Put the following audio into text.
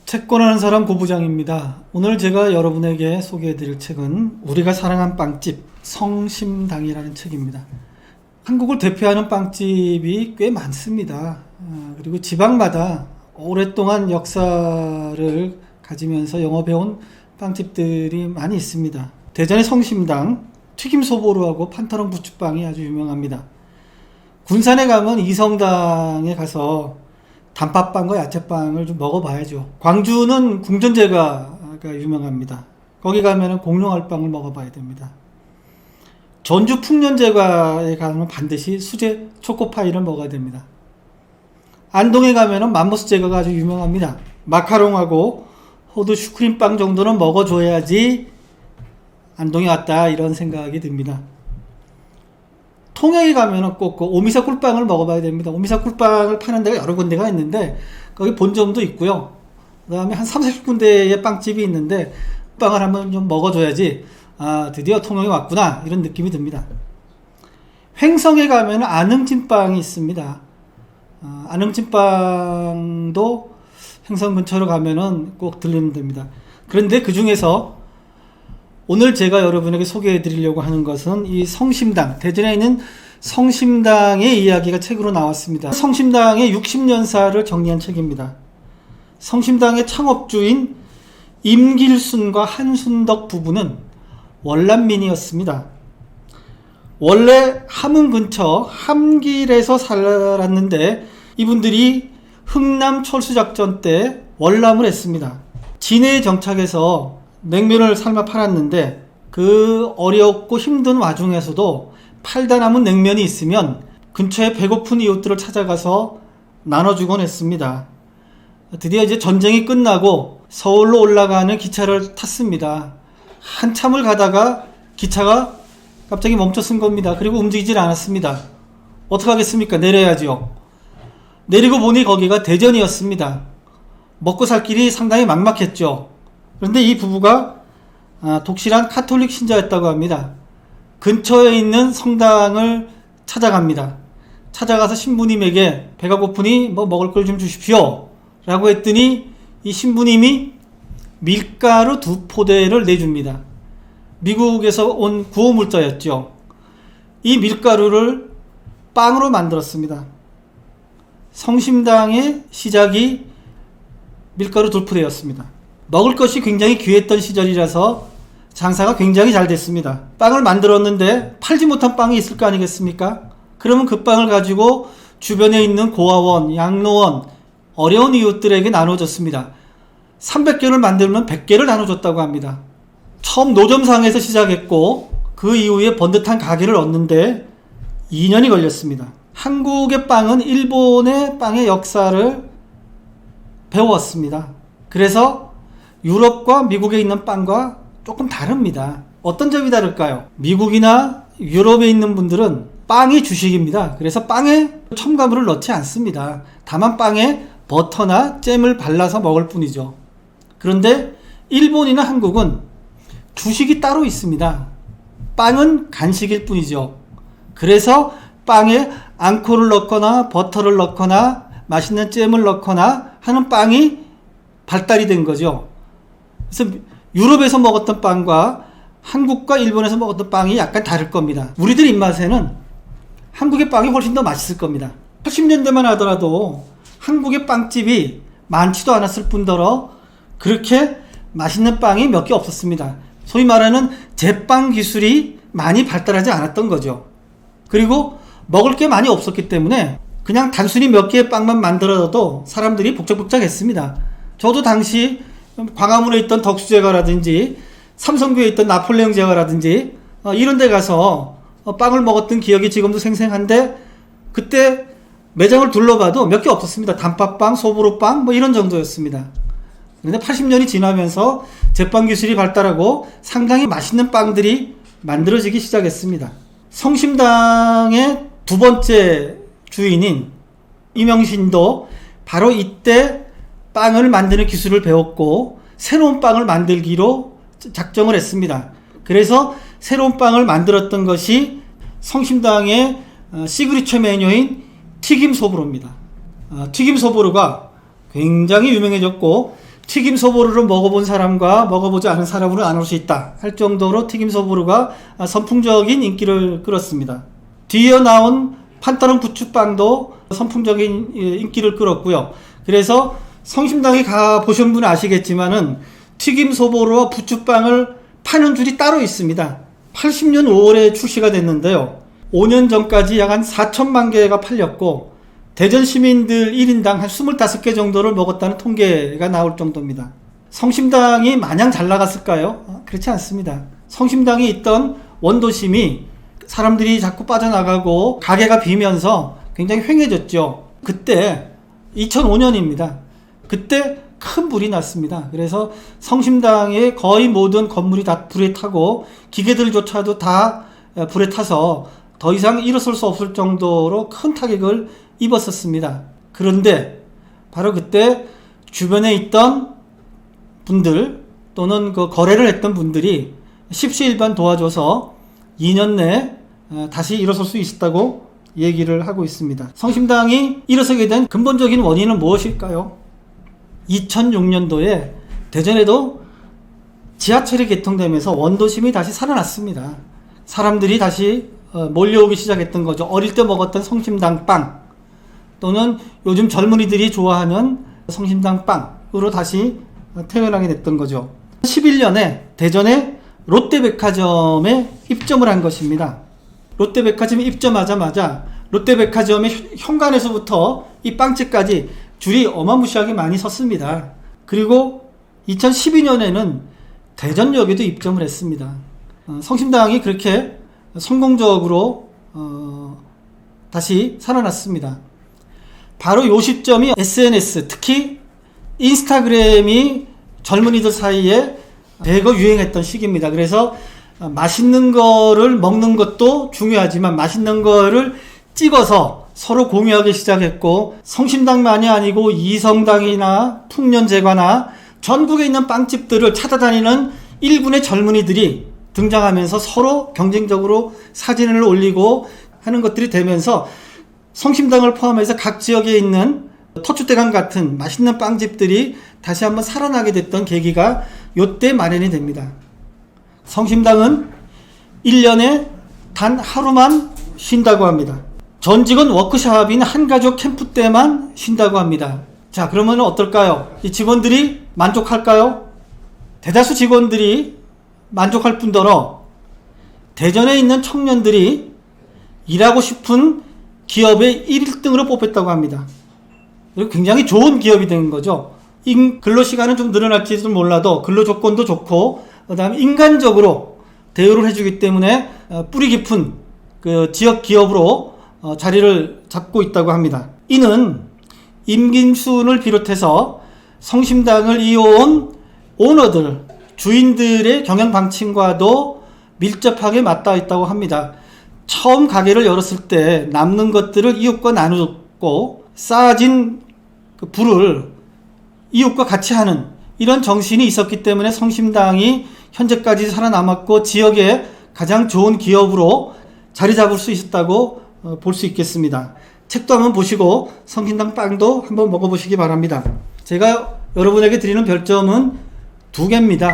채권하는 사람 고부장입니다. 오늘 제가 여러분에게 소개해드릴 책은 우리가 사랑한 빵집 성심당이라는 책입니다. 한국을 대표하는 빵집이 꽤 많습니다. 그리고 지방마다 오랫동안 역사를 가지면서 영업해온 빵집들이 많이 있습니다. 대전의 성심당, 튀김소보루하고 판타롱 부추빵이 아주 유명합니다. 군산에 가면 이성당에 가서 단팥빵과 야채빵을 좀 먹어봐야죠. 광주는 궁전제과가 유명합니다. 거기 가면 공룡알빵을 먹어봐야 됩니다. 전주 풍년제과에 가면 반드시 수제 초코파이를 먹어야 됩니다. 안동에 가면 맘모스 제과가 아주 유명합니다. 마카롱하고 호두 슈크림빵 정도는 먹어줘야지 안동에 왔다 이런 생각이 듭니다. 통영에 가면은 꼭 오미사 꿀빵을 먹어봐야 됩니다. 오미사 꿀빵을 파는 데가 여러 군데가 있는데 거기 본점도 있고요. 그 다음에 한 30군데의 빵집이 있는데 빵을 한번 좀 먹어줘야지 드디어 통영에 왔구나 이런 느낌이 듭니다. 횡성에 가면 안흥찐빵이 있습니다. 안흥찐빵도 횡성 근처로 가면은 꼭 들르면 됩니다. 그런데 그 중에서 오늘 제가 여러분에게 소개해 드리려고 하는 것은 이 성심당, 대전에 있는 성심당의 이야기가 책으로 나왔습니다. 성심당의 60년사를 정리한 책입니다. 성심당의 창업주인 임길순과 한순덕 부부는 월남민이었습니다. 원래 함흥 근처 함길에서 살았는데 이분들이 흥남 철수작전 때 월남을 했습니다. 진해에 정착해서 냉면을 삶아 팔았는데 그 어렵고 힘든 와중에서도 팔다 남은 냉면이 있으면 근처에 배고픈 이웃들을 찾아가서 나눠주곤 했습니다. 드디어 이제 전쟁이 끝나고 서울로 올라가는 기차를 탔습니다. 한참을 가다가 기차가 갑자기 멈춰 쓴 겁니다. 그리고 움직이질 않았습니다. 어떡하겠습니까? 내려야죠. 내리고 보니 거기가 대전이었습니다. 먹고 살 길이 상당히 막막했죠. 그런데 이 부부가 독실한 카톨릭 신자였다고 합니다. 근처에 있는 성당을 찾아갑니다. 찾아가서 신부님에게 배가 고프니 뭐 먹을 걸 좀 주십시오 라고 했더니 이 신부님이 밀가루 2포대를 내줍니다. 미국에서 온 구호물자였죠. 이 밀가루를 빵으로 만들었습니다. 성심당의 시작이 밀가루 2포대였습니다. 먹을 것이 굉장히 귀했던 시절이라서 장사가 굉장히 잘 됐습니다. 빵을 만들었는데 팔지 못한 빵이 있을 거 아니겠습니까? 그러면 그 빵을 가지고 주변에 있는 고아원, 양로원, 어려운 이웃들에게 나눠줬습니다. 300개를 만들면 100개를 나눠줬다고 합니다. 처음 노점상에서 시작했고 그 이후에 번듯한 가게를 얻는데 2년이 걸렸습니다. 한국의 빵은 일본의 빵의 역사를 배웠습니다. 그래서 유럽과 미국에 있는 빵과 조금 다릅니다. 어떤 점이 다를까요? 미국이나 유럽에 있는 분들은 빵이 주식입니다. 그래서 빵에 첨가물을 넣지 않습니다. 다만 빵에 버터나 잼을 발라서 먹을 뿐이죠. 그런데 일본이나 한국은 주식이 따로 있습니다. 빵은 간식일 뿐이죠. 그래서 빵에 앙코를 넣거나 버터를 넣거나 맛있는 잼을 넣거나 하는 빵이 발달이 된 거죠. 그래서 유럽에서 먹었던 빵과 한국과 일본에서 먹었던 빵이 약간 다를 겁니다. 우리들 입맛에는 한국의 빵이 훨씬 더 맛있을 겁니다. 80년대만 하더라도 한국의 빵집이 많지도 않았을 뿐더러 그렇게 맛있는 빵이 몇 개 없었습니다. 소위 말하는 제빵 기술이 많이 발달하지 않았던 거죠. 그리고 먹을 게 많이 없었기 때문에 그냥 단순히 몇 개의 빵만 만들어도 사람들이 북적북적했습니다. 저도 당시 광화문에 있던 덕수제과라든지 삼성구에 있던 나폴레옹 제과라든지 이런 데 가서 빵을 먹었던 기억이 지금도 생생한데 그때 매장을 둘러봐도 몇 개 없었습니다. 단팥빵, 소보루빵 뭐 이런 정도였습니다. 그런데 80년이 지나면서 제빵 기술이 발달하고 상당히 맛있는 빵들이 만들어지기 시작했습니다. 성심당의 두 번째 주인인 이명신도 바로 이때 빵을 만드는 기술을 배웠고 새로운 빵을 만들기로 작정을 했습니다. 그래서 새로운 빵을 만들었던 것이 성심당의 시그니처 메뉴인 튀김소보루입니다. 튀김소보루가 굉장히 유명해졌고 튀김 소보루를 먹어본 사람과 먹어보지 않은 사람으로 나눌 수 있다 할 정도로 튀김 소보루가 선풍적인 인기를 끌었습니다. 뒤이어 나온 판따른 부추빵도 선풍적인 인기를 끌었고요. 그래서 성심당에 가보신 분은 아시겠지만은 튀김 소보루와 부추빵을 파는 줄이 따로 있습니다. 80년 5월에 출시가 됐는데요. 5년 전까지 약 한 4천만 개가 팔렸고 대전 시민들 1인당 한 25개 정도를 먹었다는 통계가 나올 정도입니다. 성심당이 마냥 잘 나갔을까요? 그렇지 않습니다. 성심당에 있던 원도심이 사람들이 자꾸 빠져나가고 가게가 비면서 굉장히 휑해졌죠. 그때 2005년입니다. 그때 큰 불이 났습니다. 그래서 성심당의 거의 모든 건물이 다 불에 타고 기계들조차도 다 불에 타서 더 이상 일어설 수 없을 정도로 큰 타격을 입었었습니다. 그런데 바로 그때 주변에 있던 분들 또는 그 거래를 했던 분들이 십시일반 도와줘서 2년 내에 다시 일어설 수 있었다고 얘기를 하고 있습니다. 성심당이 일어서게 된 근본적인 원인은 무엇일까요? 2006년도에 대전에도 지하철이 개통되면서 원도심이 다시 살아났습니다. 사람들이 다시 몰려오기 시작했던 거죠. 어릴 때 먹었던 성심당 빵 또는 요즘 젊은이들이 좋아하는 성심당 빵으로 다시 태어나게 됐던 거죠. 11년에 대전의 롯데백화점에 입점을 한 것입니다. 롯데백화점에 입점하자마자 롯데백화점의 현관에서부터 이 빵집까지 줄이 어마무시하게 많이 섰습니다. 그리고 2012년에는 대전역에도 입점을 했습니다. 성심당이 그렇게 성공적으로 다시 살아났습니다. 바로 이 시점이 SNS, 특히 인스타그램이 젊은이들 사이에 대거 유행했던 시기입니다. 그래서 맛있는 거를 먹는 것도 중요하지만 맛있는 거를 찍어서 서로 공유하기 시작했고, 성심당만이 아니고 이성당이나 풍년제과나 전국에 있는 빵집들을 찾아다니는 일군의 젊은이들이 등장하면서 서로 경쟁적으로 사진을 올리고 하는 것들이 되면서 성심당을 포함해서 각 지역에 있는 터줏대감 같은 맛있는 빵집들이 다시 한번 살아나게 됐던 계기가 요때 마련이 됩니다. 성심당은 1년에 단 하루만 쉰다고 합니다. 전 직원 워크숍인 한가족 캠프 때만 쉰다고 합니다. 자, 그러면 어떨까요? 이 직원들이 만족할까요? 대다수 직원들이 만족할 뿐더러 대전에 있는 청년들이 일하고 싶은 기업의 1등으로 뽑혔다고 합니다. 그리고 굉장히 좋은 기업이 된 거죠. 근로시간은 좀 늘어날지도 몰라도 근로조건도 좋고, 그 다음에 인간적으로 대우를 해주기 때문에 뿌리 깊은 그 지역 기업으로 자리를 잡고 있다고 합니다. 이는 임김순을 비롯해서 성심당을 이어온 오너들, 주인들의 경영 방침과도 밀접하게 맞닿아 있다고 합니다. 처음 가게를 열었을 때 남는 것들을 이웃과 나누고 쌓아진 그 부를 이웃과 같이 하는 이런 정신이 있었기 때문에 성심당이 현재까지 살아남았고 지역의 가장 좋은 기업으로 자리 잡을 수 있었다고 볼 수 있겠습니다. 책도 한번 보시고 성심당 빵도 한번 먹어보시기 바랍니다. 제가 여러분에게 드리는 별점은 2개입니다.